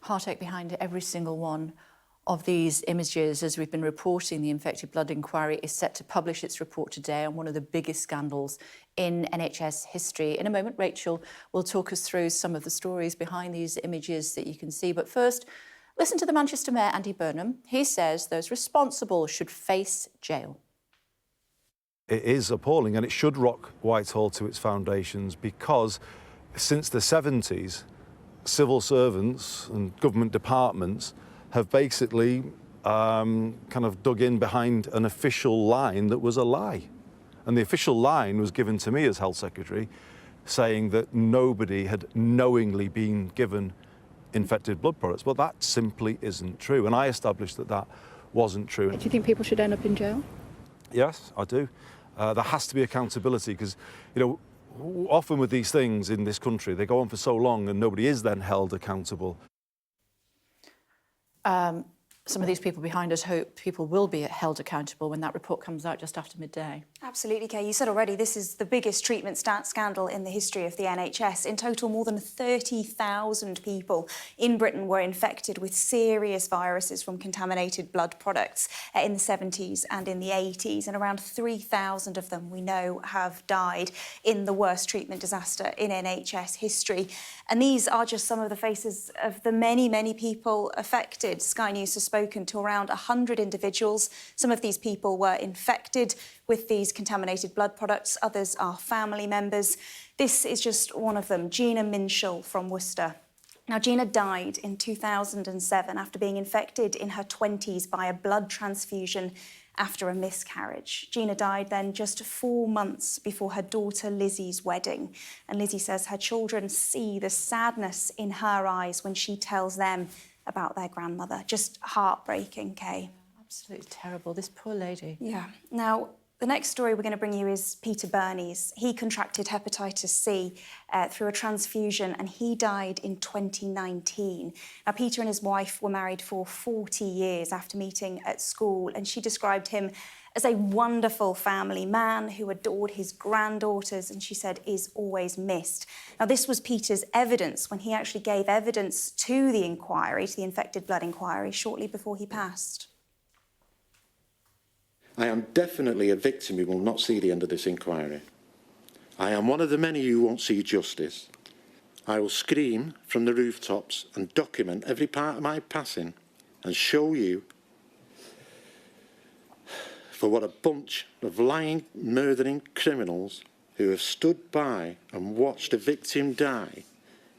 Heartache behind every single one of these images. As we've been reporting, the Infected Blood Inquiry is set to publish its report today on one of the biggest scandals in NHS history. In a moment, Rachel will talk us through some of the stories behind these images that you can see. But first, listen to the Manchester Mayor, Andy Burnham. He says those responsible should face jail. It is appalling, and it should rock Whitehall to its foundations, because since the 70s, civil servants and government departments have basically kind of dug in behind an official line that was a lie. And the official line was given to me as Health Secretary, saying that nobody had knowingly been given infected blood products. But that simply isn't true. And I established that that wasn't true. Do you think people should end up in jail? Yes, I do. There has to be accountability, because, you know, often with these things in this country, they go on for so long and nobody is then held accountable. Some of these people behind us hope people will be held accountable when that report comes out just after midday. Absolutely, Kay. You said already this is the biggest treatment scandal in the history of the NHS. In total, more than 30,000 people in Britain were infected with serious viruses from contaminated blood products in the 70s and in the 80s, and around 3,000 of them we know have died in the worst treatment disaster in NHS history. And these are just some of the faces of the many, many people affected. Sky News has spoken to around 100 individuals. Some of these people were infected with these contaminated blood products. Others are family members. This is just one of them, Gina Minshall from Worcester. Now, Gina died in 2007 after being infected in her 20s by a blood transfusion after a miscarriage. Gina died then just 4 months before her daughter Lizzie's wedding. And Lizzie says her children see the sadness in her eyes when she tells them about their grandmother. Just heartbreaking, Kay. Absolutely terrible, this poor lady. Yeah. Now, the next story we're going to bring you is Peter Burney's. He contracted hepatitis C through a transfusion, and he died in 2019. Now, Peter and his wife were married for 40 years after meeting at school, and she described him as a wonderful family man who adored his granddaughters, and she said is always missed. Now, this was Peter's evidence when he actually gave evidence to the inquiry, to the Infected Blood Inquiry, shortly before he passed. I am definitely a victim who will not see the end of this inquiry. I am one of the many who won't see justice. I will scream from the rooftops and document every part of my passing and show you for what a bunch of lying, murdering criminals who have stood by and watched a victim die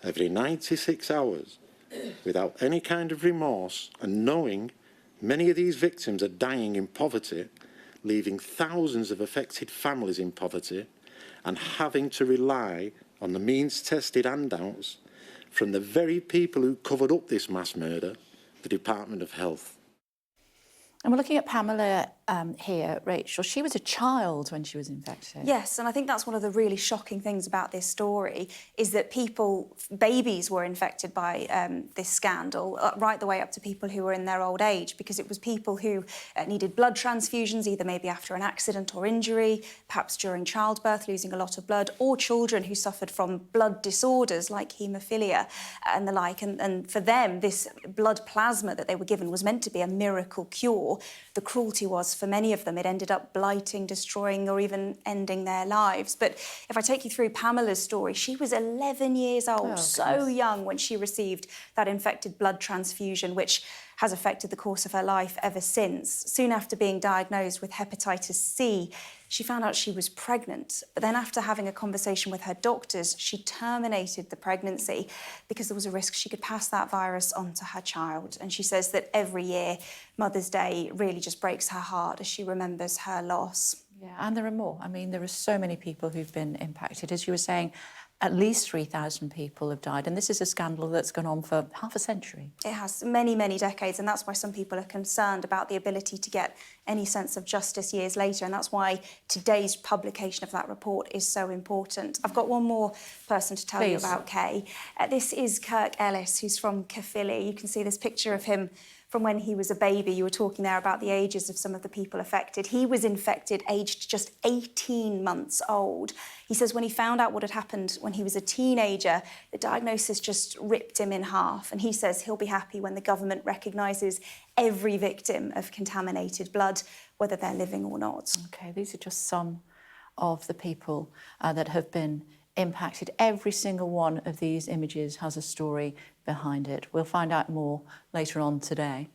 every 96 hours without any kind of remorse, and knowing many of these victims are dying in poverty, leaving thousands of affected families in poverty, and having to rely on the means-tested handouts from the very people who covered up this mass murder, the Department of Health. And we're looking at Pamela here, Rachel. She was a child when she was infected. Yes, and I think that's one of the really shocking things about this story, is that babies were infected by this scandal, right the way up to people who were in their old age, because it was people who needed blood transfusions, either maybe after an accident or injury, perhaps during childbirth, losing a lot of blood, or children who suffered from blood disorders like haemophilia and the like. And for them, this blood plasma that they were given was meant to be a miracle cure. The cruelty was, for many of them, it ended up blighting, destroying, or even ending their lives. But if I take you through Pamela's story, she was 11 years old, so young when she received that infected blood transfusion, which has affected the course of her life ever since. Soon after being diagnosed with hepatitis C, she found out she was pregnant. But then after having a conversation with her doctors, she terminated the pregnancy because there was a risk she could pass that virus on to her child. And she says that every year, Mother's Day really just breaks her heart as she remembers her loss. Yeah, and there are more. I mean, there are so many people who've been impacted. As you were saying, at least 3,000 people have died, and this is a scandal that's gone on for half a century. It has many, many decades, and that's why some people are concerned about the ability to get any sense of justice years later, and that's why today's publication of that report is so important. I've got one more person to tell you about, Kay. This is Kirk Ellis, who's from Caerphilly. You can see this picture of him from when he was a baby. You were talking there about the ages of some of the people affected. He was infected aged just 18 months old. He says when he found out what had happened when he was a teenager, the diagnosis just ripped him in half. And he says he'll be happy when the government recognises every victim of contaminated blood, whether they're living or not. OK, these are just some of the people that have been impacted. Every single one of these images has a story behind it. We'll find out more later on today.